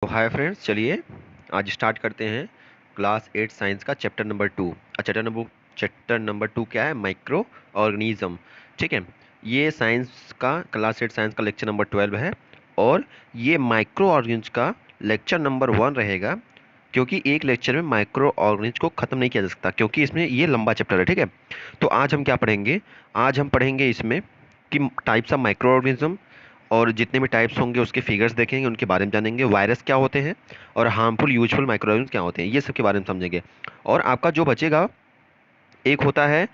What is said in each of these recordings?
Hi friends, चलिए आज start करते हैं क्लास 8 साइंस का चैप्टर नंबर 2। चैप्टर नंबर 2 क्या है? Micro organism. ठीक है, ये साइंस का क्लास 8 साइंस का लेक्चर नंबर 12 है और ये माइक्रो ऑर्गेनिज्म का लेक्चर नंबर 1 रहेगा, क्योंकि एक लेक्चर में माइक्रो ऑर्गेनिज्म को ख़त्म नहीं किया जा सकता, क्योंकि इसमें ये लंबा चैप्टर है। ठीक है, तो आज हम क्या पढ़ेंगे? आज हम पढ़ेंगे इसमें कि टाइप्स ऑफ माइक्रो ऑर्गेनिज्म, और जितने भी टाइप्स होंगे उसके फिगर्स देखेंगे, उनके बारे में जानेंगे, वायरस क्या होते हैं और हार्मफुल यूजफुल माइक्रोऑर्गेनिज्म क्या होते हैं, ये सब के बारे में समझेंगे। और आपका जो बचेगा, एक होता है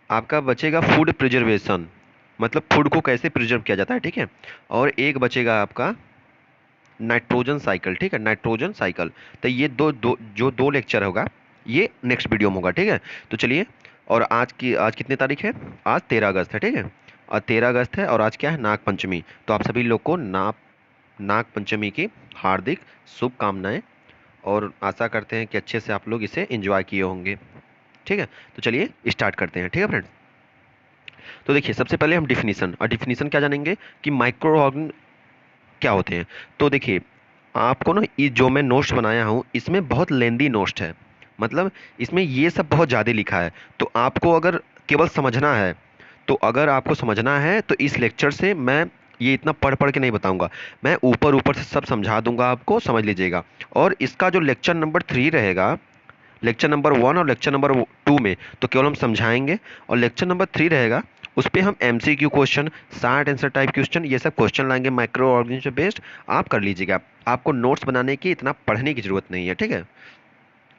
आपका बचेगा फूड प्रिजर्वेशन, मतलब फूड को कैसे प्रिजर्व किया जाता है। ठीक है, और एक बचेगा आपका नाइट्रोजन साइकिल। ठीक है, नाइट्रोजन साइकिल। तो ये दो लेक्चर होगा, ये नेक्स्ट वीडियो में होगा। ठीक है, तो चलिए। और आज कितनी तारीख है? आज 13 अगस्त है। ठीक है, और 13 अगस्त है और आज क्या है? नाग पंचमी। तो आप सभी लोग को नाग पंचमी की हार्दिक शुभकामनाएं, और आशा करते हैं कि अच्छे से आप लोग इसे एंजॉय किए होंगे। ठीक है, तो चलिए स्टार्ट करते हैं। ठीक है फ्रेंड्स, तो देखिए सबसे पहले हम डिफिनीशन क्या जानेंगे कि माइक्रो ऑर्गन क्या होते हैं। तो देखिए, आपको ना ये जो मैं नोट्स बनाया हूँ इसमें बहुत लेंदी नोट्स है, मतलब इसमें ये सब बहुत ज़्यादा लिखा है। तो आपको अगर केवल समझना है, तो अगर आपको समझना है तो इस लेक्चर से मैं ये इतना पढ़ पढ़ के नहीं बताऊंगा, मैं ऊपर ऊपर से सब समझा दूंगा, आपको समझ लीजिएगा। और इसका जो लेक्चर नंबर 3 रहेगा, लेक्चर नंबर 1 और लेक्चर नंबर 2 में तो केवल हम समझाएंगे, और लेक्चर नंबर 3 रहेगा उस पर हम MCQ question, short answer type question, ये सब क्वेश्चन लाएंगे माइक्रो ऑर्गेनिज्म बेस्ड। आप कर लीजिएगा, आपको नोट्स बनाने की इतना पढ़ने की जरूरत नहीं है। ठीक है,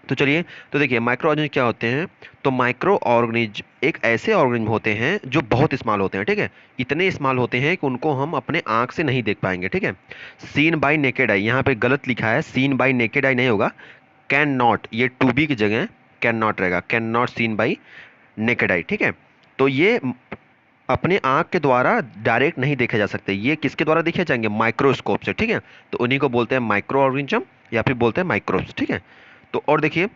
तो चलिए। तो देखिए माइक्रो ऑर्गेनिज्म क्या होते हैं। तो माइक्रो ऑर्गेनिज्म एक ऐसे ऑर्गेनिज्म होते हैं जो बहुत स्मॉल होते हैं। ठीक है, इतने स्मॉल होते हैं कि उनको हम अपने आंख से नहीं देख पाएंगे। ठीक है, सीन बाय नेकेड आई, यहाँ पे गलत लिखा है, सीन बाय नेकेड आई नहीं होगा, कैन नॉट, ये टू बी की जगह कैन नॉट रहेगा, can not seen by naked eye. ठीक है, तो ये अपने आंख के द्वारा डायरेक्ट नहीं देखे जा सकते, ये किसके द्वारा देखे जाएंगे? माइक्रोस्कोप से। ठीक है, तो उन्हीं को बोलते हैं माइक्रो ऑर्गेनिज्म, या फिर बोलते हैं माइक्रोब्स। ठीक है, तो और देखिए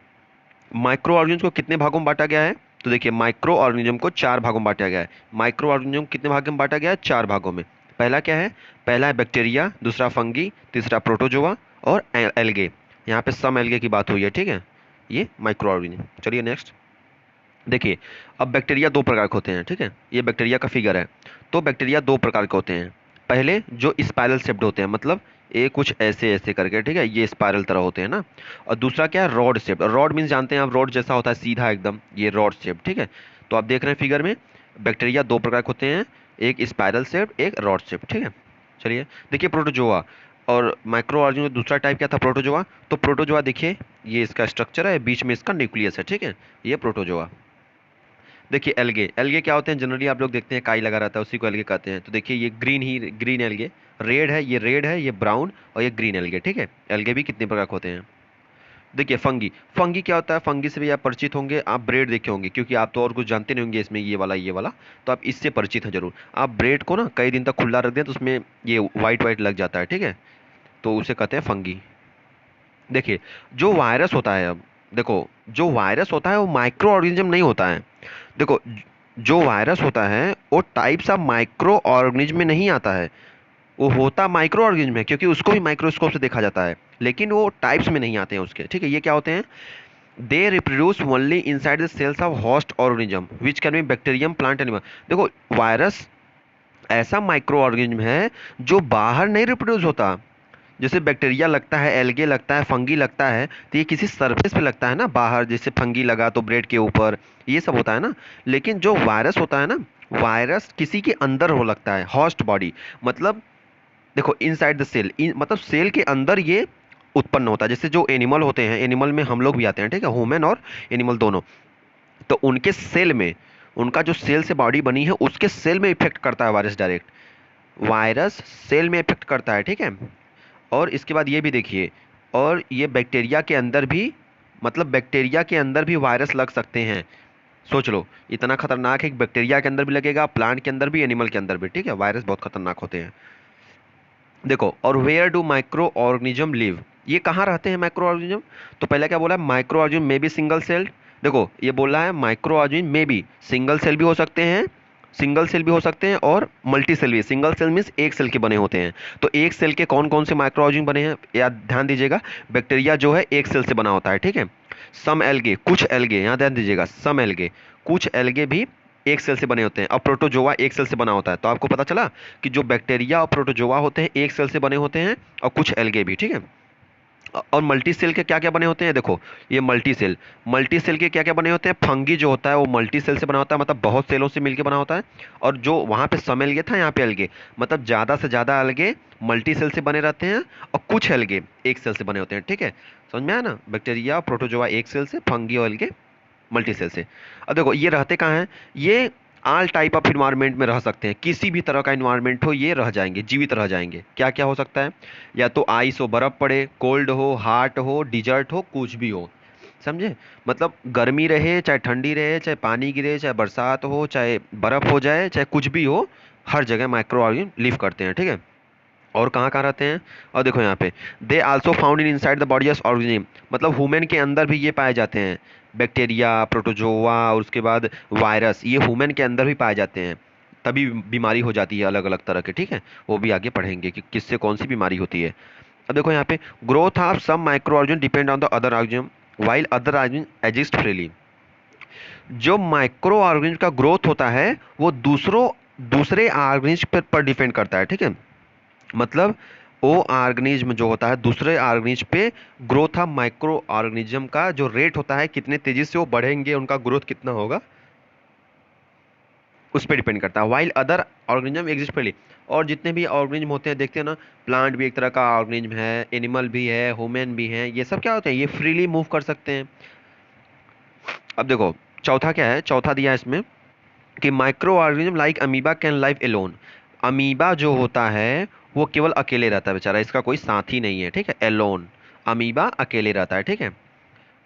माइक्रो ऑर्गेनिज्म को कितने भागों में बांटा गया है। तो देखिए माइक्रो ऑर्गेनिज्म को 4 भागों में बांटा गया है। माइक्रो ऑर्गेनिज्म कितने भागों में बांटा गया है? 4 भागों में। पहला क्या है? पहला है बैक्टीरिया, दूसरा फंगी, तीसरा प्रोटोजोआ और एल्गे। यहाँ पे सम एल्गे की बात हुई है। ठीक है, ये माइक्रो ऑर्गेनिज्म। चलिए नेक्स्ट देखिए, अब बैक्टीरिया 2 प्रकार के होते हैं। ठीक है, ये बैक्टीरिया का फिगर है। तो बैक्टीरिया 2 प्रकार के होते हैं। पहले जो स्पाइरल शेप्ड होते हैं, मतलब ये कुछ ऐसे ऐसे करके, ठीक है, ये स्पाइरल तरह होते हैं ना। और दूसरा क्या है? Rod shaped. रॉड मीन्स जानते हैं आप, रॉड जैसा होता है सीधा एकदम, ये रॉड शेप। ठीक है, तो आप देख रहे हैं फिगर में बैक्टीरिया 2 प्रकार के होते हैं, एक स्पाइरल शेप, एक रॉड शेप। ठीक है, चलिए देखिए प्रोटोजोआ। और माइक्रो ऑर्गेनिज्म का दूसरा टाइप क्या था? प्रोटोजोआ। तो प्रोटोजोआ देखिए, ये इसका स्ट्रक्चर है, बीच में इसका न्यूक्लियस है। ठीक है, ये प्रोटोजोआ। देखिए एल्गे, एल्गे क्या होते हैं? जनरली आप लोग देखते हैं काई लगा रहता है, उसी को एल्गे कहते हैं। तो देखिए ये ग्रीन एल्गे, रेड है, ये रेड है, ये ब्राउन, और ये ग्रीन एल्गे। ठीक है, एल्गे भी कितने प्रकार के होते हैं। देखिए फंगी, फंगी क्या होता है? फंगी से भी आप परिचित होंगे, आप ब्रेड देखे होंगे, क्योंकि आप तो और कुछ जानते नहीं होंगे इसमें, ये वाला तो आप इससे परिचित हैं जरूर। आप ब्रेड को ना कई दिन तक खुला रख दें तो उसमें ये वाइट वाइट लग जाता है। ठीक है, तो उसे कहते हैं फंगी। देखिए जो वायरस होता है, अब देखो जो वायरस होता है वो माइक्रो ऑर्गेनिज्म नहीं होता है। देखो जो वायरस होता है वो टाइप्स ऑफ माइक्रो ऑर्गेनिज्म में नहीं आता है, वो होता माइक्रो ऑर्गेनिज्म है, क्योंकि उसको भी माइक्रोस्कोप से देखा जाता है, लेकिन वो टाइप्स में नहीं आते हैं उसके। ठीक है, ये क्या होते हैं? They reproduce only inside the cells of host organism which can be bacterium, plant, animal. देखो वायरस ऐसा माइक्रो ऑर्गेनिज्म है जो बाहर नहीं रिप्रोड्यूस होता। जैसे बैक्टीरिया लगता है, एल्गे लगता है, फंगी लगता है, तो ये किसी सरफेस पे लगता है ना बाहर, जैसे फंगी लगा तो ब्रेड के ऊपर, ये सब होता है ना। लेकिन जो वायरस होता है ना, वायरस किसी के अंदर हो लगता है, होस्ट बॉडी, मतलब देखो इनसाइड द सेल, मतलब सेल के अंदर ये उत्पन्न होता है। जैसे जो एनिमल होते हैं, एनिमल में हम लोग भी आते हैं, ठीक है, ह्यूमन और एनिमल दोनों, तो उनके सेल में, उनका जो सेल से बॉडी बनी है उसके सेल में इफेक्ट करता है वायरस डायरेक्ट, वायरस सेल में इफेक्ट करता है। ठीक है, और इसके बाद ये भी देखिए, और ये बैक्टीरिया के अंदर भी, मतलब बैक्टीरिया के अंदर भी वायरस लग सकते हैं। सोच लो, इतना खतरनाक है कि बैक्टीरिया के अंदर भी लगेगा, प्लांट के अंदर भी, एनिमल के अंदर भी। ठीक है, वायरस बहुत खतरनाक होते हैं। देखो, और where do micro organism live, ये कहाँ रहते हैं माइक्रो ऑर्गेनिज्म? तो पहले क्या बोला? माइक्रो ऑर्गेनिज्म में बी सिंगल सेल। देखो ये बोला है माइक्रो ऑर्गेनिज्म में भी सिंगल सेल भी हो सकते हैं, सिंगल सेल भी हो सकते हैं और मल्टी सेल भी। सिंगल सेल मीन्स एक सेल के बने होते हैं। तो एक सेल के कौन कौन से माइक्रो ऑर्गेनिज्म बने हैं, याद ध्यान दीजिएगा। बैक्टीरिया जो है एक सेल से बना होता है, ठीक है। सम एल्गे, कुछ एल्गे, यहाँ ध्यान दीजिएगा, सम एल्गे, कुछ एल्गे भी एक सेल से बने होते हैं। और प्रोटोजोआ एक सेल से बना होता है। तो आपको पता चला कि जो बैक्टीरिया और प्रोटोजोआ होते हैं एक सेल से बने होते हैं, और कुछ एल्गे भी, ठीक है। और मल्टी सेल के क्या क्या बने होते हैं, देखो ये मल्टी सेल के क्या क्या बने होते हैं। फंगी जो होता है वो मल्टी सेल से बना होता है, मतलब बहुत सेलों से मिलकर बना होता है। और जो वहां पे सम एल्गे था, यहाँ पे एल्गे, मतलब ज्यादा से ज्यादा एल्गे मल्टी सेल से बने रहते हैं, और कुछ एल्गे एक सेल से बने होते हैं, ठीक है। समझ में आया ना, बैक्टीरिया प्रोटोजोआ एक सेल से, फंगी और एल्गे मल्टी सेल से। अब देखो ये रहते कहाँ हैं, ये ऑल टाइप ऑफ इन्वायरमेंट में रह सकते हैं। किसी भी तरह का इन्वायरमेंट हो ये रह जाएंगे, जीवित रह जाएंगे। क्या क्या हो सकता है, या तो आइस हो, बर्फ पड़े, कोल्ड हो, हॉट हो, डिजर्ट हो, कुछ भी हो, समझे। मतलब गर्मी रहे चाहे ठंडी रहे, चाहे पानी गिरे, चाहे बरसात हो, चाहे बर्फ हो जाए, चाहे कुछ भी हो, हर जगह माइक्रो ऑर्गेनिज्म लिव करते हैं, ठीक है। और कहाँ कहाँ रहते हैं, और देखो यहाँ पे, they also found in inside the body of organism, मतलब ह्यूमन के अंदर भी ये पाए जाते हैं। बैक्टीरिया, प्रोटोजोआ और उसके बाद वायरस, ये ह्यूमन के अंदर भी पाए जाते हैं। तभी बीमारी हो जाती है अलग अलग तरह के, ठीक है। वो भी आगे पढ़ेंगे कि किससे कौन सी बीमारी होती है। अब देखो यहाँ पे, growth of some micro organism depend on the other organism while other organism exist freely. जो माइक्रो ऑर्गेनिज्म का ग्रोथ होता है वो दूसरे ऑर्गेनिज्म पर डिपेंड करता है, ठीक है। मतलब वो ऑर्गेनिज्म जो होता है दूसरे ऑर्गेनिज्म पे, ग्रोथ ऑफ माइक्रो ऑर्गेनिज्म का जो रेट होता है, कितने तेजी से वो बढ़ेंगे, उनका ग्रोथ कितना होगा, उस पर डिपेंड करता है। While other organism exist freely, और जितने भी ऑर्गेनिज्म होते हैं, देखते हैं ना, प्लांट भी एक तरह का ऑर्गेनिज्म है, एनिमल भी है, ह्यूमन भी है, ये सब क्या होते हैं, ये फ्रीली मूव कर सकते हैं। अब देखो चौथा क्या है, चौथा दिया है इसमें कि micro organism like amoeba can live alone. Amoeba जो होता है वो केवल अकेले रहता है बेचारा, इसका कोई साथी नहीं है, ठीक है। एलोन, अमीबा अकेले रहता है, ठीक है।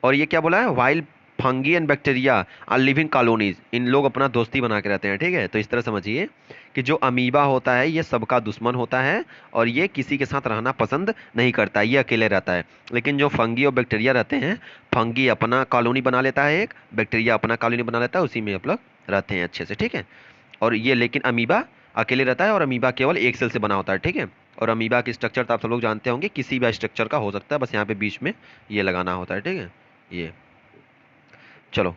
और ये क्या बोला है, while fungi and bacteria are living colonies, इन लोग अपना दोस्ती बना के रहते हैं, ठीक है। तो इस तरह समझिए कि जो अमीबा होता है ये सबका दुश्मन होता है, और ये किसी के साथ रहना पसंद नहीं करता, ये अकेले रहता है। लेकिन जो फंगी और बैक्टीरिया रहते हैं, फंगी अपना कॉलोनी बना लेता है एक, बैक्टीरिया अपना कॉलोनी बना लेता है, उसी में आप लोग रहते हैं अच्छे से, ठीक है। और ये लेकिन अमीबा अकेले रहता है, और अमीबा केवल एक सेल से बना होता है, ठीक है। और अमीबा की स्ट्रक्चर तो आप सब लोग जानते होंगे, किसी भी स्ट्रक्चर का हो सकता है, बस यहाँ पे बीच में ये लगाना होता है, ठीक है। ये चलो,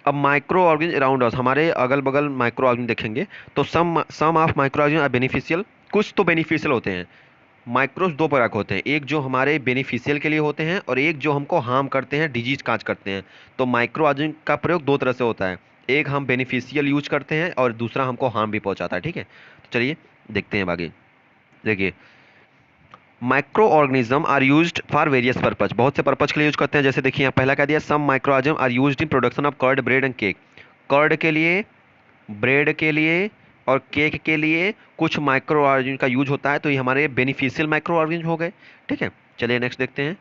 अब माइक्रो ऑर्गेनिज्म अराउंड अस, हमारे अगल बगल माइक्रो ऑर्गेनिज्म देखेंगे तो some of micro organism are beneficial, कुछ तो बेनिफिशियल होते हैं। माइक्रोस दो प्रकार के होते हैं, एक जो हमारे बेनिफिशियल के लिए होते हैं, और एक जो हमको हार्म करते हैं, डिजीज काज करते हैं। तो माइक्रो ऑर्गेनिज्म का प्रयोग दो तरह से होता है, एक हम बेनिफिशियल यूज करते हैं, और दूसरा हमको हार्म भी पहुंचाता है, ठीक है। तो चलिए देखते हैं आगे। देखिए, micro organism are used for various purpose, बहुत से पर्पज के लिए यूज करते हैं। जैसे देखिए यहाँ पहला कह दिया, some micro organism are used in production of curd, bread and cake. Curd के लिए, ब्रेड के लिए और केक के लिए कुछ माइक्रो ऑर्गेनिज्म का यूज होता है, तो ये हमारे बेनिफिशियल माइक्रो ऑर्गेनिज्म हो गए, ठीक है। चलिए नेक्स्ट देखते हैं।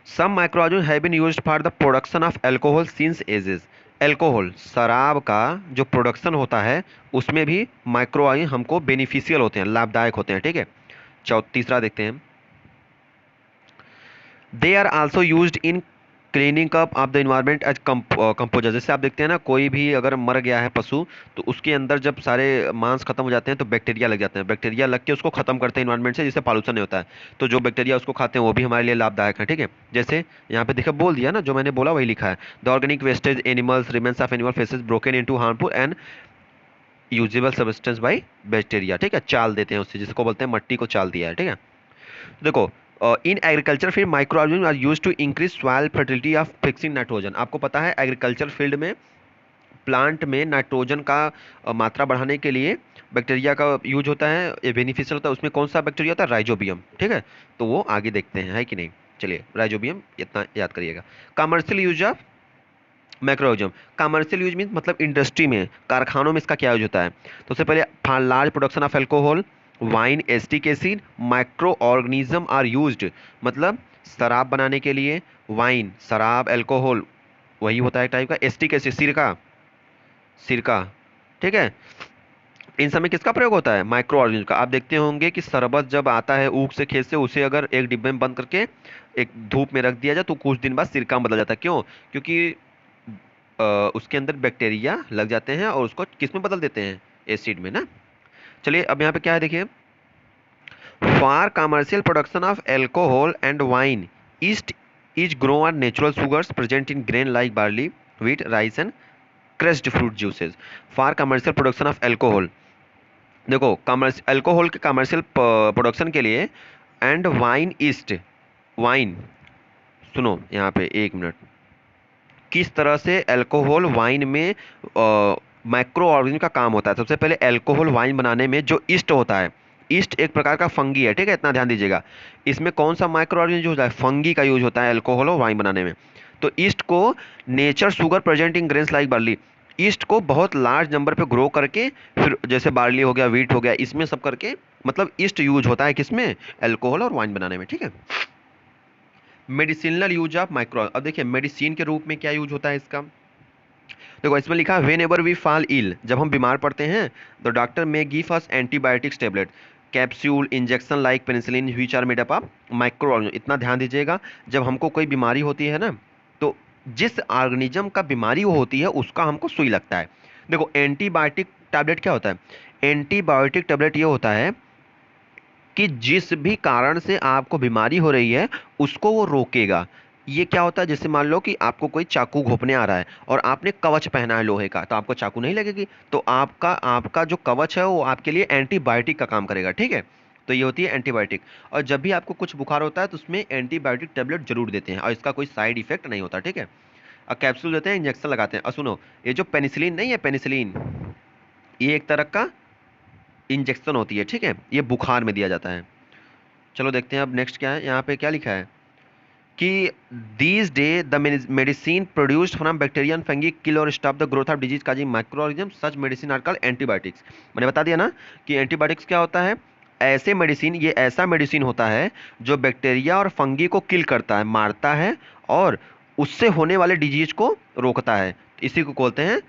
Some micro organism have been used for the production of alcohol since ages. Alcohol, शराब का जो प्रोडक्शन होता है, उसमें भी माइक्रो ऑर्गेनिज्म हमको बेनिफिशियल होते हैं, लाभदायक होते हैं, ठीक है। तीसरा देखते हैं, they are also used in cleaning up of the environment as composer. जैसे आप देखते हैं ना, कोई भी अगर मर गया है पशु, तो उसके अंदर जब सारे मांस खत्म हो जाते हैं तो बैक्टीरिया लग जाते हैं, बैक्टीरिया लग के उसको खत्म करते हैं इन्वायरमेंट से, जिससे पॉल्यूशन नहीं होता है। तो जो बैक्टीरिया उसको खाते हैं वो भी हमारे लिए लाभदायक है, ठीक है। जैसे यहाँ पे देखा, बोल दिया ना, जो मैंने बोला वही लिखा है, the organic wastage animals remains of animal faces broken into harmful and usable substance by bacteria, ठीक है। चाल देते हैं उससे, जिसको बोलते हैं मट्टी को चाल दिया है, ठीक है। देखो, in agriculture field micro organism are used to increase soil fertility of fixing nitrogen. आपको पता है एग्रीकल्चर फील्ड में, प्लांट में नाइट्रोजन का मात्रा बढ़ाने के लिए बैक्टीरिया का यूज होता है, ये बेनिफिशियल होता है। उसमें कौन सा बैक्टीरिया होता है, राइजोबियम, ठीक है। तो वो आगे देखते हैं, है कि नहीं। चलिए, राइजोबियम इतना याद करिएगा। Commercial use of microorganism, commercial use mean मतलब इंडस्ट्री में, कारखानों में इसका क्या यूज होता है। तो सबसे पहले, for large production of alcohol, wine, acetic acid, micro organism are used, मतलब शराब बनाने के लिए, वाइन शराब, अल्कोहल वही होता है टाइप का, एस्टिक एसिड सिरका, सिरका, ठीक है। इन सब में किसका प्रयोग होता है, माइक्रो ऑर्गेनिज्म का। आप देखते होंगे कि शरबत जब आता है ऊख से, खेत से, उसे अगर एक डिब्बे में बंद करके एक धूप में रख दिया जाए तो कुछ दिन बाद सिरका में बदल जाता है। क्यों, क्योंकि उसके अंदर बैक्टीरिया लग जाते हैं और उसको किस में बदल देते हैं, एसिड में ना। चलिए अब यहाँ पे क्या है देखिए, for commercial production of alcohol and wine east is grow on natural sugars present in grain like barley, wheat, rice and crushed fruit juices. For commercial production of alcohol, देखो कमर्शियल एल्कोहल के commercial production के लिए, and wine east, wine, सुनो यहाँ पे एक minute, किस तरह से अल्कोहल वाइन में माइक्रो ऑर्गेनिज्म का काम होता है। सबसे पहले अल्कोहल वाइन बनाने में जो ईस्ट होता है, ईस्ट एक प्रकार का फंगी है, ठीक है, इतना ध्यान दीजिएगा। इसमें कौन सा माइक्रो ऑर्गेनिज्म होता है, फंगी का यूज होता है अल्कोहल और वाइन बनाने में। तो ईस्ट को nature sugar present in grains like barley, east को बहुत लार्ज नंबर पे ग्रो करके, फिर जैसे बार्ली हो गया, व्हीट हो गया, इसमें सब करके, मतलब ईस्ट यूज होता है किसमें, अल्कोहल और वाइन बनाने में, ठीक है। मेडिसिनल यूज ऑफ माइक्रो, अब देखिए मेडिसिन के रूप में क्या यूज होता है इसका। देखो इसमें लिखा है whenever we fall ill, जब हम बीमार पड़ते हैं तो डॉक्टर में give us antibiotics tablet, capsule, injection like penicillin which are made up of micro organism. इतना ध्यान दीजिएगा, जब हमको कोई बीमारी होती है ना, तो जिस ऑर्गेनिज्म का बीमारी वो होती है उसका हमको सुई लगता है। देखो एंटीबायोटिक टैबलेट क्या होता है, एंटीबायोटिक टैबलेट ये होता है कि जिस भी कारण से आपको बीमारी हो रही है उसको वो रोकेगा। ये क्या होता है, जैसे मान लो कि आपको कोई चाकू घोंपने आ रहा है और आपने कवच पहना है लोहे का, तो आपको चाकू नहीं लगेगी, तो आपका आपका जो कवच है वो आपके लिए एंटीबायोटिक का काम करेगा, ठीक है। तो ये होती है एंटीबायोटिक। और जब भी आपको कुछ बुखार होता है तो उसमें एंटीबायोटिक टेबलेट जरूर देते हैं और इसका कोई साइड इफेक्ट नहीं होता, ठीक है। और कैप्सूल देते हैं, इंजेक्शन लगाते हैं। और सुनो, ये जो पेनिसिलिन नहीं है, पेनिसिलिन ये एक तरह का इंजेक्शन होती है, ठीक है, ये बुखार में दिया जाता है। चलो देखते हैं अब नेक्स्ट क्या है, यहाँ पे क्या लिखा है कि these day the medicine produced from bacteria and fungi kill और stop the growth of disease causing micro organism, such medicine are called antibiotics. मैंने बता दिया ना कि एंटीबायोटिक्स क्या होता है, ऐसे मेडिसिन, ये ऐसा मेडिसिन होता है जो बैक्टीरिया और फंगी को किल करता है, मारता है और उससे होने वाले डिजीज को रोकता है, इसी को बोलते हैं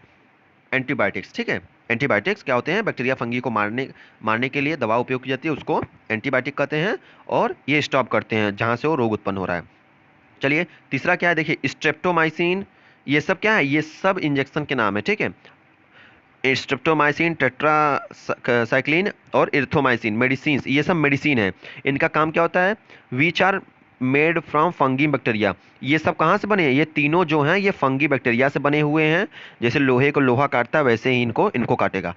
एंटीबायोटिक्स, ठीक है। एंटीबायोटिक्स क्या होते हैं, बैक्टीरिया फंगी को मारने के लिए दवा उपयोग की जाती है, उसको एंटीबायोटिक कहते हैं, और ये स्टॉप करते हैं जहाँ से वो रोग उत्पन्न हो रहा है। चलिए तीसरा क्या है देखिए, स्ट्रेप्टोमाइसिन, ये सब क्या है, ये सब इंजेक्शन के नाम है, ठीक है। स्ट्रेप्टोमाइसिन, टेट्रासाइक्लिन और इरिथ्रोमाइसिन मेडिसिन, ये सब मेडिसिन है। इनका काम क्या होता है, which are made from fungi bacteria, ये सब कहाँ से बने हैं, ये तीनों जो हैं ये फंगी बैक्टीरिया से बने हुए हैं। जैसे लोहे को लोहा काटता है वैसे ही इनको काटेगा।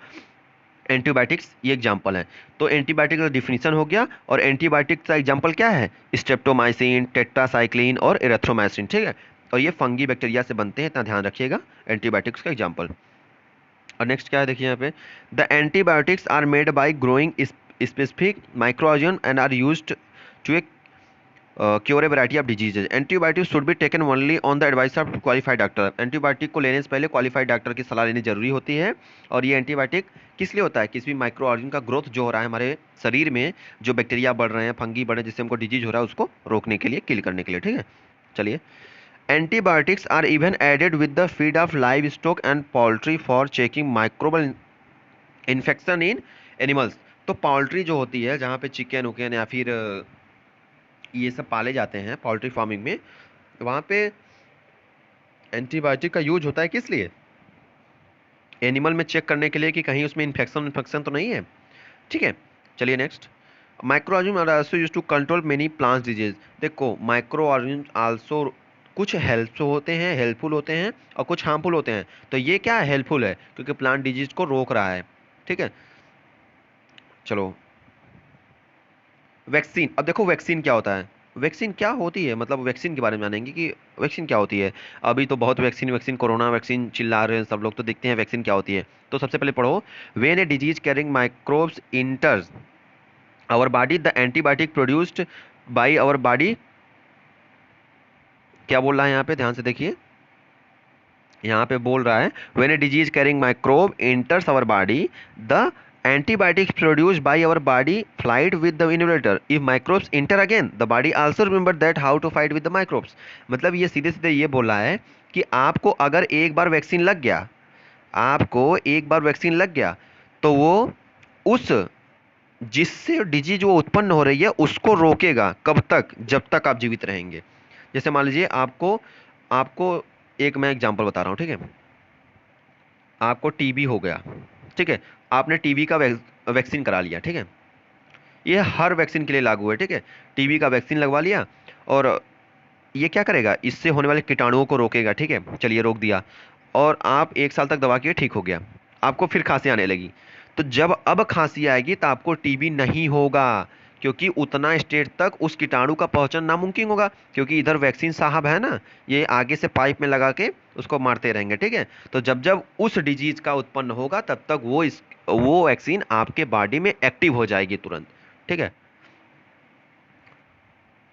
एंटीबायोटिक्स ये एग्जाम्पल है। तो एंटीबायोटिक का डिफिनीशन हो गया, और एंटीबायोटिक का एग्जाम्पल क्या है, स्ट्रेप्टोमाइसिन, टेट्रासाइक्लिन और इरिथ्रोमाइसिन, ठीक है। और ये फंगी बैक्टीरिया से बनते हैं, इतना ध्यान रखिएगा, एंटीबायोटिक्स का एग्जाम्पल। और नेक्स्ट क्या है देखिए यहाँ पे, the antibiotics are made by growing specific microorganism and are used to cure a variety of diseases. Antibiotic should be taken only on the advice of qualified doctor. Antibiotic को लेने से पहले क्वालिफाइड डॉक्टर की सलाह लेनी जरूरी होती है। और ये एंटीबायोटिक किस लिए होता है, किसी भी माइक्रो ऑर्गेनिज्म का ग्रोथ जो हो रहा है हमारे शरीर में, जो बैक्टीरिया बढ़ रहे हैं, फंगी बढ़ रहे हैं, जिससे हमको डिजीज हो रहा है, उसको रोकने के लिए, किल करने के लिए, ठीक है। चलिए, antibiotics are even added with the feed of livestock and poultry for checking microbial infection in animals. तो पोल्ट्री जो होती है, जहाँ पे चिकन उकन या फिर ये सब पाले जाते हैं पोल्ट्री फार्मिंग में, वहाँ पे एंटीबायोटिक का यूज होता है, किस लिए, एनिमल में चेक करने के लिए कि कहीं उसमें इन्फेक्शन तो नहीं है, ठीक है। चलिए next, micro organism are also used to control many plant disease. देखो माइक्रो ऑर्गेनिज्म आल्सो कुछ हेल्पफुल होते हैं और कुछ हार्मफुल होते हैं। तो ये क्या है, हेल्पफुल है क्योंकि प्लांट डिजीज को रोक रहा है, ठीक है। चलो वैक्सीन, अब देखो वैक्सीन क्या होता है, वैक्सीन क्या होती है, मतलब वैक्सीन के बारे में जानेंगे कि वैक्सीन क्या होती है। अभी तो बहुत वैक्सीन कोरोना वैक्सीन चिल्ला रहे हैं सब लोग, तो देखते हैं वैक्सीन क्या होती है। तो सबसे पहले पढ़ो, when a disease carrying microbes enters our body the antibiotic produced by our body, क्या बोल रहा है यहाँ पे, ध्यान से देखिए, यहाँ पे बोल रहा है when a disease carrying microbe enters our body the antibiotics produced by our body fight with the inhibitor. If microbes enter again, the body also remember that how to fight with the microbes. मतलब ये सीधे सीधे ये बोला है कि आपको अगर एक बार वैक्सीन लग गया, आपको एक बार वैक्सीन लग गया, तो वो उस जिससे डिजीज वो उत्पन्न हो रही है उसको रोकेगा, कब तक, जब तक आप जीवित रहेंगे। जैसे मान लीजिए आपको आपको एक मैं एग्जांपल बता रहा हूँ, ठीक है। आपको टीबी हो गया, ठीक है, आपने टीबी का वैक्सीन करा लिया, ठीक है, ये हर वैक्सीन के लिए लागू है, ठीक है, टीबी का वैक्सीन लगवा लिया और ये क्या करेगा, इससे होने वाले कीटाणुओं को रोकेगा, ठीक है, चलिए रोक दिया, और आप 1 साल तक दवा किए, ठीक हो गया, आपको फिर खांसी आने लगी, तो जब अब खांसी आएगी तो आपको टीबी नहीं होगा, क्योंकि उतना स्टेट तक उस कीटाणु का पहुंचना नामुमकिन होगा, क्योंकि इधर वैक्सीन साहब है ना, ये आगे से पाइप में लगा के उसको मारते रहेंगे, ठीक है, तो जब जब उस डिजीज का उत्पन्न होगा तब तक वो वैक्सीन आपके बॉडी में एक्टिव हो जाएगी तुरंत, ठीक है।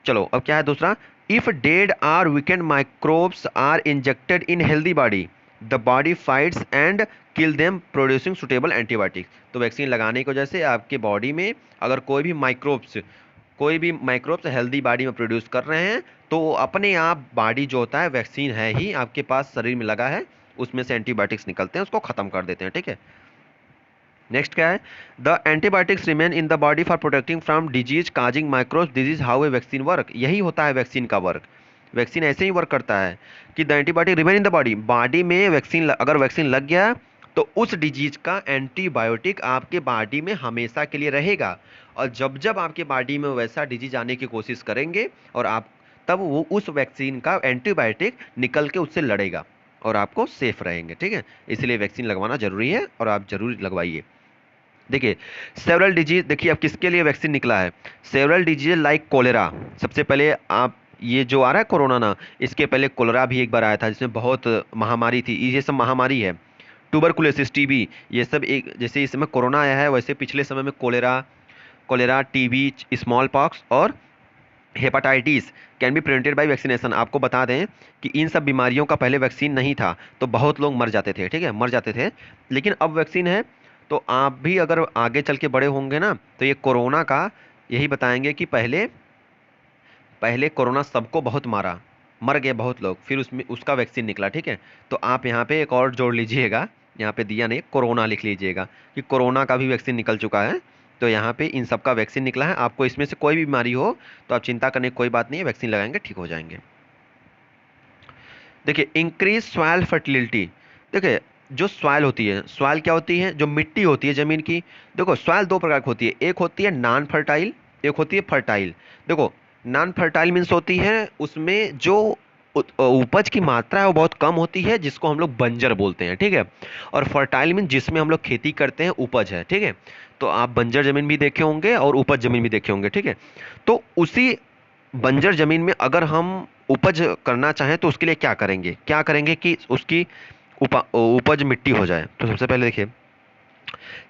चलो अब क्या है दूसरा, if dead or weakened microbes are injected in healthy body, the body fights and kill them producing suitable antibiotics. तो वैक्सीन लगाने की वजह से आपके बॉडी में अगर कोई भी माइक्रोब्स हेल्दी बॉडी में प्रोड्यूस कर रहे हैं, तो वो अपने आप बॉडी जो होता है, वैक्सीन है ही आपके पास शरीर में लगा है, उसमें से एंटीबायोटिक्स निकलते हैं, उसको खत्म कर देते हैं, ठीक है। नेक्स्ट क्या है, the antibiotics remain in the body for protecting from disease causing microbes, this is how a vaccine work. यही होता है वैक्सीन का वर्क, वैक्सीन ऐसे ही वर्क करता है कि the antibiotic remain in the body, body में अगर वैक्सीन लग गया तो उस डिजीज का एंटीबायोटिक आपके बॉडी में हमेशा के लिए रहेगा, और जब जब आपके बॉडी में वैसा डिजीज आने की कोशिश करेंगे और आप तब वो उस वैक्सीन का एंटीबायोटिक निकल के उससे लड़ेगा और आपको सेफ रहेंगे, ठीक है, इसलिए वैक्सीन लगवाना जरूरी है और आप जरूर लगवाइए। देखिए सेवरल डिजीज, देखिए अब किसके लिए वैक्सीन निकला है, सेवरल डिजीज लाइक कोलेरा, सबसे पहले आप ये जो आ रहा है कोरोना ना, इसके पहले कोलेरा भी एक बार आया था जिसमें बहुत महामारी थी, ये सब महामारी है, ट्यूबरकुलोसिस, टीबी, ये सब एक, जैसे इस समय कोरोना आया है वैसे पिछले समय में cholera cholera TB, small pox और hepatitis can be prevented by vaccination. आपको बता दें कि इन सब बीमारियों का पहले वैक्सीन नहीं था तो बहुत लोग मर जाते थे, ठीक है, मर जाते थे, लेकिन अब वैक्सीन है, तो आप भी अगर आगे चल के बड़े होंगे ना तो ये कोरोना का यही बताएंगे कि पहले पहले कोरोना सबको बहुत मारा, मर गए बहुत लोग, फिर उसमें उसका वैक्सीन निकला, ठीक है, तो आप यहाँ पे एक और जोड़ लीजिएगा, यहाँ पे दिया नहीं, कोरोना लिख लीजिएगा कि कोरोना का भी वैक्सीन निकल चुका है, तो यहाँ पे इन सब का वैक्सीन निकला है, आपको इसमें से कोई भी बीमारी हो तो आप चिंता करने की कोई बात नहीं है, वैक्सीन लगाएंगे ठीक हो जाएंगे। देखिए इंक्रीज सॉइल फर्टिलिटी, देखिए जो सॉइल होती है, सॉइल क्या होती है, जो मिट्टी होती है जमीन की, देखो सॉइल दो प्रकार की होती है, एक होती है नॉन फर्टाइल, एक होती है फर्टाइल। देखो नॉन फर्टाइल मीन्स होती है उसमें जो उपज की मात्रा है वो बहुत कम होती है, जिसको हम लोग बंजर बोलते हैं, ठीक है, और फर्टाइल मीन जिसमें हम लोग खेती करते हैं, उपज है, ठीक है, तो आप बंजर जमीन भी देखे होंगे और उपज जमीन भी देखे होंगे, ठीक है, तो उसी बंजर जमीन में अगर हम उपज करना चाहें तो उसके लिए क्या करेंगे कि उसकी उपज मिट्टी हो जाए, तो सबसे पहले देखिए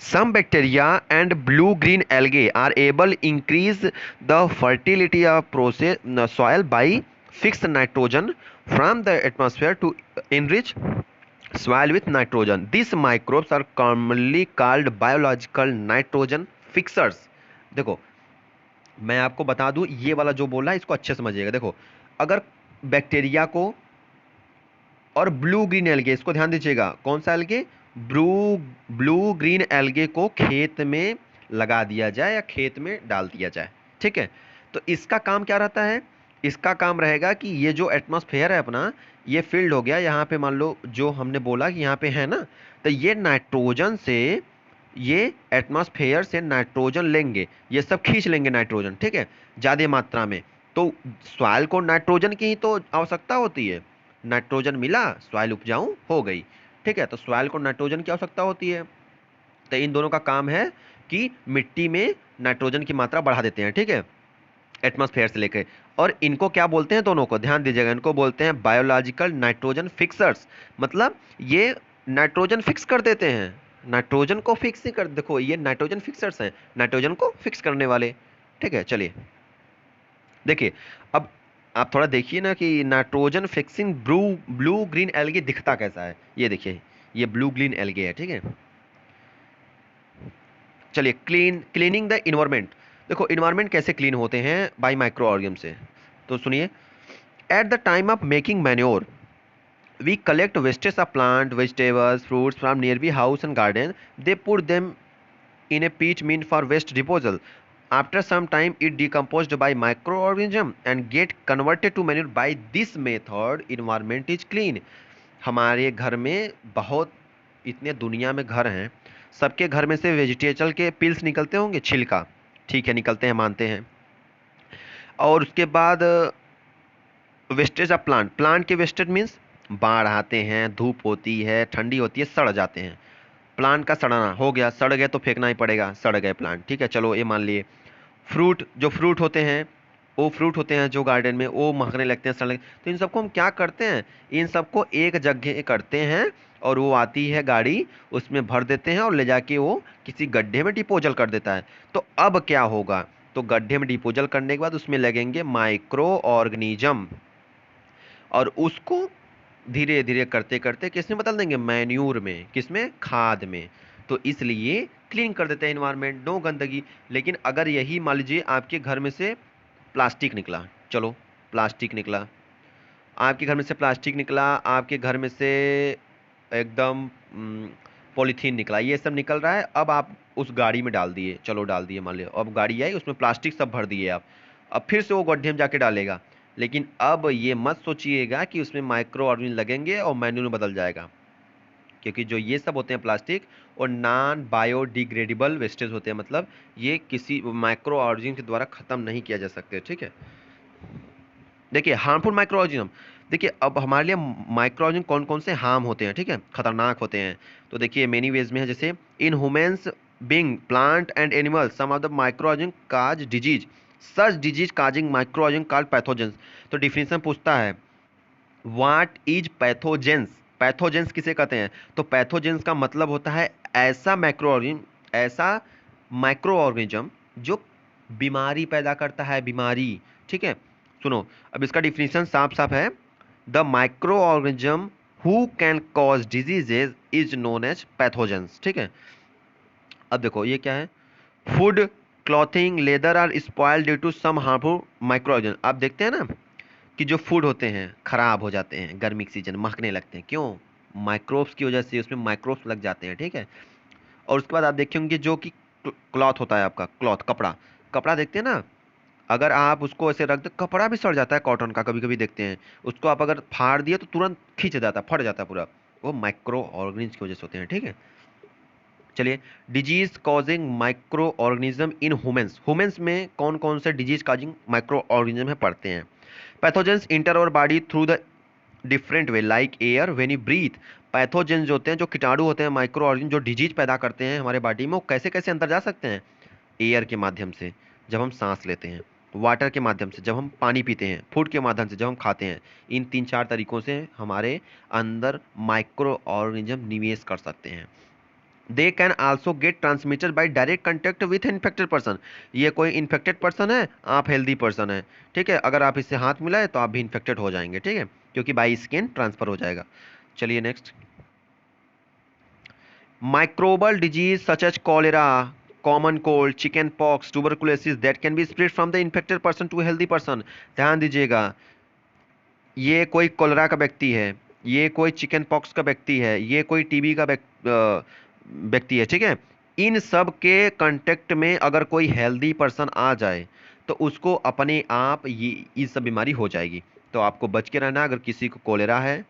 some bacteria and blue green algae are able increase the fertility of process soil by fixed nitrogen from the atmosphere to enrich soil with nitrogen. These microbes are commonly called biological nitrogen fixers. देखो मैं आपको बता दूं, ये वाला जो बोला है इसको अच्छे समझिएगा, देखो अगर बैक्टीरिया को और ब्लू ग्रीन एल्गे, इसको ध्यान दीजिएगा, कौन सा algae, blue blue green algae को खेत में लगा दिया जाए या खेत में डाल दिया जाए, ठीक है, तो इसका काम क्या रहता है, इसका काम रहेगा कि ये जो एटमॉस्फेयर है अपना, ये फील्ड हो गया, यहाँ पे मान लो जो हमने बोला कि यहाँ पे है ना, तो ये नाइट्रोजन से, ये एटमॉस्फेयर से नाइट्रोजन लेंगे, ये सब खींच लेंगे नाइट्रोजन, ठीक है, ज़्यादा मात्रा में, तो सॉइल को नाइट्रोजन की ही तो आवश्यकता होती है, नाइट्रोजन मिला सॉइल उपजाऊ हो गई, ठीक है, तो सॉइल को नाइट्रोजन की आवश्यकता होती है, तो इन दोनों का काम है कि मिट्टी में नाइट्रोजन की मात्रा बढ़ा देते हैं, ठीक है, एटमॉस्फेयर से लेकर, और इनको क्या बोलते हैं, दोनों को ध्यान दीजिएगा, इनको बोलते हैं बायोलॉजिकल नाइट्रोजन फिक्सर्स, मतलब ये नाइट्रोजन फिक्स कर देते हैं, नाइट्रोजन को फिक्स ही कर, देखो ये नाइट्रोजन फिक्सर्स हैं, नाइट्रोजन को फिक्स करने वाले, ठीक है। चलिए देखिए अब आप थोड़ा देखिए ना कि nitrogen fixing blue blue green algae दिखता कैसा है, ये देखिए ये ब्लू ग्रीन एल्गे है, ठीक है। चलिए क्लीनिंग द इन्वायरमेंट, देखो इन्वायरमेंट कैसे क्लीन होते हैं, बाय माइक्रो ऑर्गेनिज्म से, तो सुनिए, at the time of making manure we collect wastes of plant vegetables fruits from nearby house and garden, they put them in a pit meant for waste disposal, after some time it decomposed by microorganism and get converted to manure, by this method environment is clean। हमारे घर में बहुत इतने दुनिया में घर हैं, सबके घर में से वेजिटेबल के पिल्स निकलते होंगे, छिलका, ठीक है निकलते हैं, मानते हैं। और उसके बाद वेस्टेज ऑफ प्लांट, प्लांट के वेस्टेज मीन्स बाढ़ आते हैं, धूप होती है, ठंडी होती है, सड़ जाते हैं, प्लांट का सड़ना हो गया, सड़ गए तो फेंकना ही पड़ेगा, सड़ गए प्लांट, ठीक है चलो ये मान लिए। फ्रूट, जो फ्रूट होते हैं, वो फ्रूट होते हैं जो गार्डन में, वो महकने लगते हैं, सड़ने, तो इन सबको हम क्या करते हैं, इन सबको एक जगह करते हैं और वो आती है गाड़ी, उसमें भर देते हैं और ले जाके वो किसी गड्ढे में डिपोजल कर देता है। तो अब क्या होगा, तो गड्ढे में डिपोजल करने के बाद उसमें लगेंगे माइक्रो ऑर्गेनिज्म, और उसको धीरे धीरे करते करते किसमें बदल देंगे, मैन्यूर में, किसमें, खाद में। तो इसलिए क्लीन कर देते हैं इन्वायरमेंट, नो गंदगी। लेकिन अगर यही मान लीजिए आपके घर में से प्लास्टिक निकला, चलो प्लास्टिक निकला, आपके घर में से प्लास्टिक निकला, आपके घर में से एकदम पॉलीथीन निकला, ये सब निकल रहा है, अब आप उस गाड़ी में डाल दिए, चलो डाल दिए मान लो, अब गाड़ी आई उसमें प्लास्टिक सब भर दिए आप, अब फिर से वो गड्ढे में जाके डालेगा। लेकिन अब ये मत सोचिएगा कि उसमें माइक्रो ऑर्गेनिज्म लगेंगे और मैन्यूर में बदल जाएगा, क्योंकि जो ये सब होते हैं प्लास्टिक और नॉन बायोडिग्रेडेबल वेस्टेज होते हैं, मतलब ये किसी माइक्रो ऑर्गेनिज्म के द्वारा खत्म नहीं किया जा सकते, ठीक है। देखिए हार्मफुल माइक्रो ऑर्गेनिज्म, देखिए अब हमारे लिए माइक्रो ऑर्गेनिज्म कौन कौन से हार्म होते हैं, ठीक है, खतरनाक होते हैं। तो देखिए मेनी वेज में है, जैसे in humans being plant and animals some of the micro organism cause disease, such disease causing micro organism called pathogens. तो डिफिनेशन पूछता है व्हाट इज पैथोजेंस, पैथोजेंस किसे कहते हैं, तो पैथोजेंस का मतलब होता है ऐसा माइक्रो ऑर्गेनिज्म, ऐसा माइक्रो ऑर्गेनिज्म जो बीमारी पैदा करता है, बीमारी, ठीक है। सुनो अब इसका डिफिनेशन साफ साफ है, the micro organism who can cause diseases is known as pathogens, ठीक है। अब देखो ये क्या है, food, clothing, leather are spoiled due to some harmful microorganism. आप देखते हैं ना कि जो फूड होते हैं खराब हो जाते हैं गर्मी के सीजन, महकने लगते हैं, क्यों, माइक्रोब्स की वजह से, उसमें माइक्रोब्स लग जाते हैं, ठीक है। और उसके बाद आप देखेंगे जो कि क्लॉथ होता है आपका, क्लॉथ कपड़ा, कपड़ा देखते हैं ना, अगर आप उसको ऐसे रख दो कपड़ा भी सड़ जाता है, कॉटन का कभी कभी देखते हैं, उसको आप अगर फाड़ दिए तो तुरंत खींच जाता है, फट जाता है पूरा, वो माइक्रो ऑर्गेनिज्म की वजह से होते हैं, ठीक है। चलिए डिजीज कॉजिंग माइक्रो ऑर्गेनिज्म इन ह्यूमंस, ह्यूमंस में कौन कौन से डिजीज कॉजिंग माइक्रो ऑर्गेनिज्म है पढ़ते हैं। Pathogens enter our body through the different way like air when you breathe, pathogens जो होते हैं, जो कीटाणु होते हैं, माइक्रो ऑर्गेनिज्म जो डिजीज पैदा करते हैं हमारे बॉडी में, वो कैसे कैसे अंदर जा सकते हैं, एयर के माध्यम से जब हम सांस लेते हैं, वाटर के माध्यम से जब हम पानी पीते हैं, फूड के माध्यम से जब हम खाते हैं, इन तीन चार तरीकों से हमारे अंदर माइक्रो ऑर्गेनिज्म निवेश कर सकते हैं। They can also get transmitted by direct contact with infected person, ये कोई इन्फेक्टेड पर्सन है, आप हेल्दी पर्सन है, ठीक है, अगर आप इससे हाथ मिलाए तो आप भी इन्फेक्टेड हो जाएंगे, ठीक है, क्योंकि बाई स्किन ट्रांसफर हो जाएगा। चलिए next, microbial disease such as cholera, common cold, chicken pox, tuberculosis that can be spread from the infected person to healthy person. ध्यान दीजिएगा, ये कोई कोलेरा का व्यक्ति है, ये कोई चिकन पॉक्स का व्यक्ति है, ये कोई टीबी का व्यक्ति है, ठीक है। इन सब के कांटेक्ट में अगर कोई हेल्दी पर्सन आ जाए तो उसको अपने आप ये सब बीमारी हो जाएगी। तो आपको बच के रहना, अगर किसी को कोलेरा है,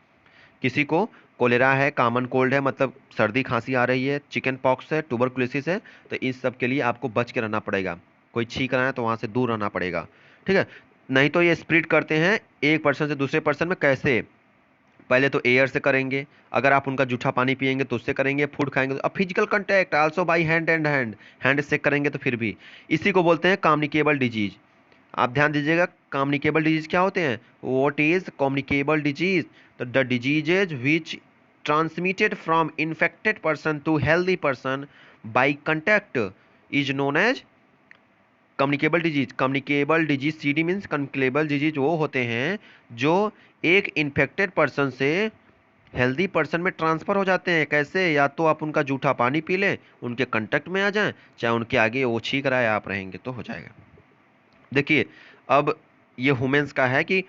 किसी को कोलेरा है, कॉमन कोल्ड है मतलब सर्दी खांसी आ रही है, चिकन पॉक्स है, ट्यूबरकुलोसिस है, तो इस सब के लिए आपको बच के रहना पड़ेगा, कोई छींक रहा है तो वहाँ से दूर रहना पड़ेगा, ठीक है। नहीं तो ये स्प्रेड करते हैं एक पर्सन से दूसरे पर्सन में, कैसे, पहले तो एयर से करेंगे, अगर आप उनका जूठा पानी पियेंगे तो उससे करेंगे, फूड खाएंगे तो, अब physical contact also by hand and hand, hand से करेंगे तो फिर भी, इसी को बोलते हैं कम्युनिकेबल डिजीज। आप ध्यान दीजिएगा कम्युनिकेबल डिजीज क्या होते हैं, व्हाट इज कम्युनिकेबल डिजीज, तो the diseases which transmitted from infected person to healthy person by contact is known as communicable disease. Communicable disease, CD means communicable disease वो होते हैं जो एक इन्फेक्टेड पर्सन से हेल्दी पर्सन में transfer हो जाते हैं, कैसे, या तो आप उनका जूठा पानी पी लें, उनके कांटेक्ट में आ जाएं, चाहे उनके आगे वो छींक रहा है आप रहेंगे तो हो जाएगा। देखिए अब ये ह्यूमंस का है कि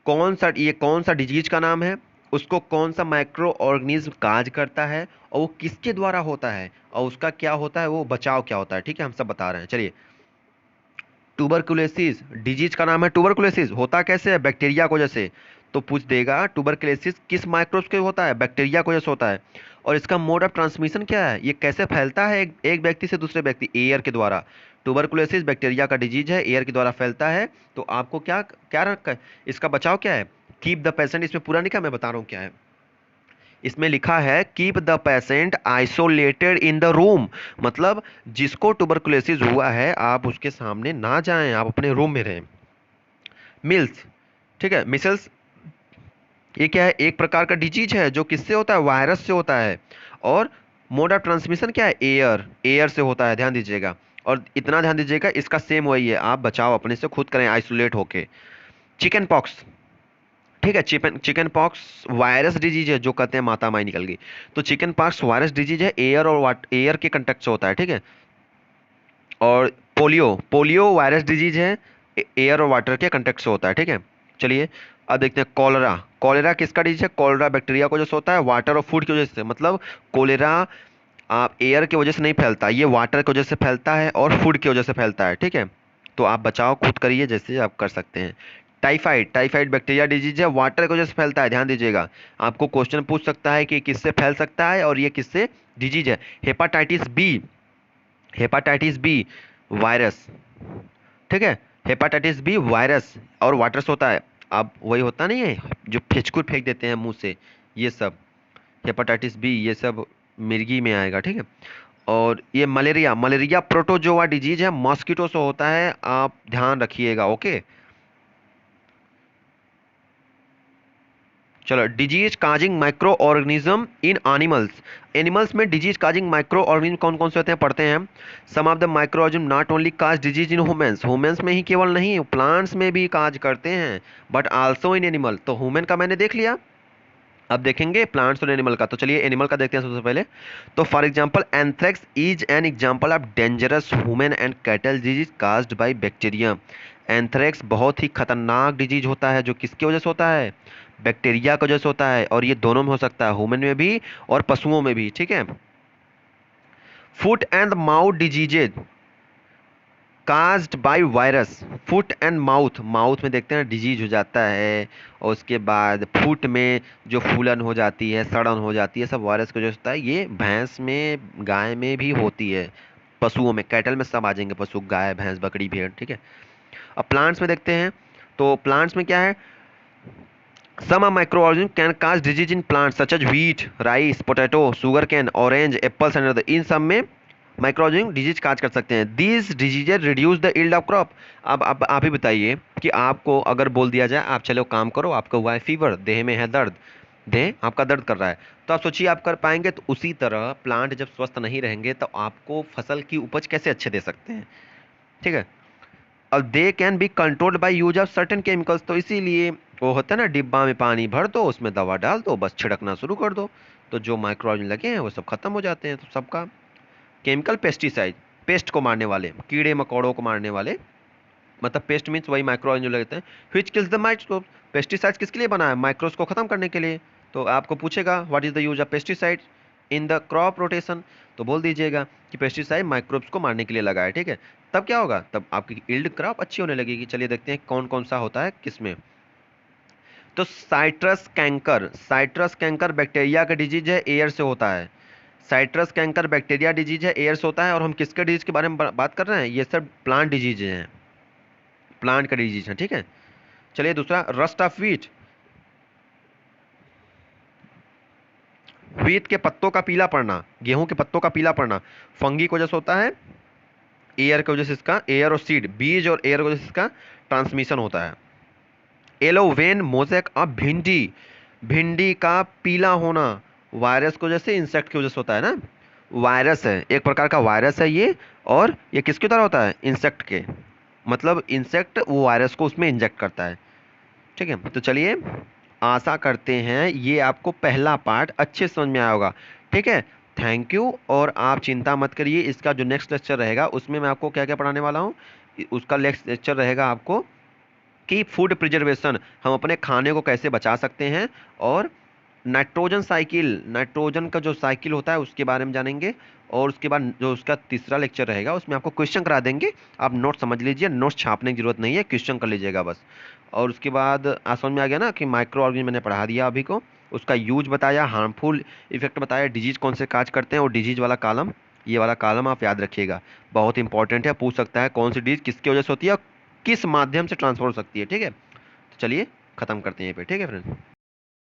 कौन सा डिजीज का नाम है, उसको कौन सा माइक्रो ऑर्गेनिज्म काज करता है, और वो किसके द्वारा होता है, और उसका क्या होता है, वो बचाव क्या होता है, ठीक है, हम सब बता रहे हैं। चलिए ट्यूबरकुलोसिस डिजीज का नाम है ट्यूबरकुलोसिस, होता कैसे है? बैक्टीरिया की वजह से। तो पूछ देगा ट्यूबरकुलोसिस किस माइक्रोब से होता है? बैक्टीरिया की वजह से होता है। और इसका मोड ऑफ ट्रांसमिशन क्या है? ये कैसे फैलता है एक व्यक्ति से दूसरे व्यक्ति? एयर के द्वारा। ट्यूबरकुलोसिस बैक्टीरिया का डिजीज है, एयर के द्वारा फैलता है। तो आपको क्या क्या रखा है? इसका बचाव क्या है? कीप द पेशेंट, इसमें पूरा नहीं, क्या मैं बता रहा हूँ क्या है इसमें लिखा है, keep the patient isolated in the room. मतलब जिसको ट्यूबरकुलोसिस हुआ है आप उसके सामने ना जाएं, आप अपने रूम में रहें। मिल्स, ठीक है, मिसल्स ये क्या है? एक प्रकार का डिजीज है जो किससे होता है? वायरस से होता है। और मोड ऑफ ट्रांसमिशन क्या है? एयर, एयर से होता है, ध्यान दीजिएगा। और इतना ध्यान दीजिएगा, इसका सेम वही है, आप बचाव अपने से खुद करें आइसोलेट होके। चिकन पॉक्स, ठीक है, चिकन पॉक्स वायरस डिजीज है जो कहते हैं माता माई निकल गई। तो चिकन पॉक्स वायरस डिजीज है, एयर और एयर के कंटेक्ट से होता है, ठीक है। और पोलियो, पोलियो वायरस डिजीज है, एयर और वाटर के कंटेक्ट से होता है, ठीक है। चलिए अब देखते हैं कॉलरा। कॉलेरा किसका डिजीज है? कॉलरा बैक्टीरिया की वजह से होता है, वाटर और फूड की वजह से। मतलब कोलेरा आप एयर की वजह से नहीं फैलता, ये वाटर की वजह से फैलता है और फूड की वजह से फैलता है, ठीक है। तो आप बचाव खुद करिए जैसे आप कर सकते हैं। टाइफाइड, टाइफाइड बैक्टीरिया डिजीज है, वाटर की वजह से फैलता है, ध्यान दीजिएगा। आपको क्वेश्चन पूछ सकता है कि किससे फैल सकता है और ये किससे डिजीज है। Hepatitis B, hepatitis B virus, ठीक है। हेपाटाइटिस बी वायरस और वाटर से होता है। अब वही होता नहीं है जो फेचकुर फेंक देते हैं मुंह से, ये सब हेपाटाइटिस बी, ये सब मिर्गी में आएगा, ठीक है। और ये मलेरिया, मलेरिया प्रोटोजोआ डिजीज है, मॉस्किटो से होता है, आप ध्यान रखिएगा, ओके। चलो, disease causing micro organism in animals. Animals में डिजीज काजिंग माइक्रो ऑर्गेनिज्म कौन कौन से होते हैं पढ़ते हैं हम। Some of the micro organism not only cause disease in humans, humans में ही केवल नहीं, प्लांट्स में भी काज करते हैं, बट आल्सो इन एनिमल। तो ह्यूमन का मैंने देख लिया, अब देखेंगे प्लांट्स और एनिमल का। तो चलिए एनिमल का देखते हैं सबसे पहले। तो for example anthrax is an example of dangerous human and cattle disease caused by bacteria. Anthrax बहुत ही खतरनाक डिजीज होता है जो किसकी वजह से होता है? बैक्टीरिया की वजह से होता है। और ये दोनों में हो सकता है, ह्यूमन में भी और पशुओं में भी, ठीक है। Foot and mouth diseases caused by virus. Foot and mouth, mouth में देखते हैं डिजीज हो जाता है, और उसके बाद फुट में जो फूलन हो जाती है, सड़न हो जाती है, सब वायरस की वजह से होता है। ये भैंस में, गाय में भी होती है, पशुओं में, कैटल में सब आ जाएंगे पशु, गाय भैंस बकरी भेड़, ठीक है। अब प्लांट्स में देखते हैं, तो प्लांट्स में क्या है? Some micro organism can cause disease in plants such as wheat, rice, potato, sugar cane, orange, apples and other. इन सब में माइक्रोऑर्गेनिज्म डिजीज काज कर सकते हैं। These diseases reduce the yield of crop. अब आप ही बताइए कि आपको अगर बोल दिया जाए आप चलो काम करो, आपको हुआ है फीवर, देह में है दर्द, देह आपका दर्द कर रहा है, तो आप सोचिए आप कर पाएंगे? तो उसी तरह प्लांट जब स्वस्थ नहीं रहेंगे तो आपको फसल की उपज कैसे अच्छे दे सकते हैं, ठीक है। और they can be controlled by use of certain chemicals. तो इसीलिए वो होता है ना, डिब्बा में पानी भर दो, उसमें दवा डाल दो, बस छिड़कना शुरू कर दो, तो जो माइक्रो ऑर्गेनिज्म लगे हैं वो सब खत्म हो जाते हैं। तो सबका केमिकल पेस्टिसाइड, पेस्ट को मारने वाले, कीड़े मकोड़ों को मारने वाले, मतलब पेस्ट मीन्स वही माइक्रो ऑर्गेनिज्म लगते हैं। Which kills the microbe. Pesticides किसके लिए बना है? माइक्रोब्स को खत्म करने के लिए। तो आपको पूछेगा what is the use of pesticide in the crop rotation, तो बोल दीजिएगा कि पेस्टिसाइड माइक्रोब्स को मारने के लिए लगा है, ठीक है। तब क्या होगा? तब आपकी यील्ड क्रॉप अच्छी होने लगेगी। चलिए देखते हैं कौन कौन सा होता है किसमें। तो citrus canker, citrus canker bacteria का डिजीज है, एयर से होता है। साइट्रस कैंकर बैक्टीरिया डिजीज है, एयर से होता है। और हम किसके डिजीज के बारे में बात कर रहे हैं? ये सब प्लांट डिजीज हैं, प्लांट का डिजीज है, ठीक है। चलिए दूसरा, रस्ट ऑफ व्हीट। व्हीट के पत्तों का पीला पड़ना, गेहूं के पत्तों का पीला पड़ना, फंगी की वजह से होता है, एयर की वजह से इसका, एयर और सीड, बीज और एयर की वजह से इसका ट्रांसमिशन होता है। येलो वेन मोजेक ऑफ भिंडी, भिंडी का पीला होना वायरस की वजह से, इंसेक्ट की वजह से होता है ना। वायरस है, एक प्रकार का वायरस है ये, और ये किसके द्वारा होता है? इंसेक्ट के, मतलब इंसेक्ट वो वायरस को उसमें इंजेक्ट करता है, ठीक है। तो चलिए आशा करते हैं ये आपको पहला पार्ट अच्छे समझ में आया होगा, ठीक है। Thank you. और आप चिंता मत करिए, इसका जो नेक्स्ट लेक्चर रहेगा उसमें मैं आपको क्या क्या पढ़ाने वाला हूँ। उसका नेक्स्ट लेक्चर रहेगा आपको कि फूड प्रिजर्वेशन, हम अपने खाने को कैसे बचा सकते हैं, और नाइट्रोजन साइकिल, नाइट्रोजन का जो साइकिल होता है उसके बारे में जानेंगे। और उसके बाद जो उसका तीसरा लेक्चर रहेगा उसमें आपको क्वेश्चन करा देंगे, आप नोट समझ लीजिए, नोट छापने की जरूरत नहीं है, क्वेश्चन कर लीजिएगा बस। और उसके बाद समझ में आ गया ना कि माइक्रो ऑर्गेनिज्म मैंने पढ़ा दिया अभी को, उसका यूज बताया, हार्मफुल इफेक्ट बताया, डिजीज कौन से काज करते हैं, और डिजीज वाला कॉलम, ये वाला कॉलम आप याद रखिएगा, बहुत इंपॉर्टेंट है, पूछ सकता है कौन सी डिजीज किसकी वजह से होती है और किस माध्यम से ट्रांसफर हो सकती है। ठीक है, तो चलिए खत्म करते हैं यहीं पे, ठीक है फ्रेंड।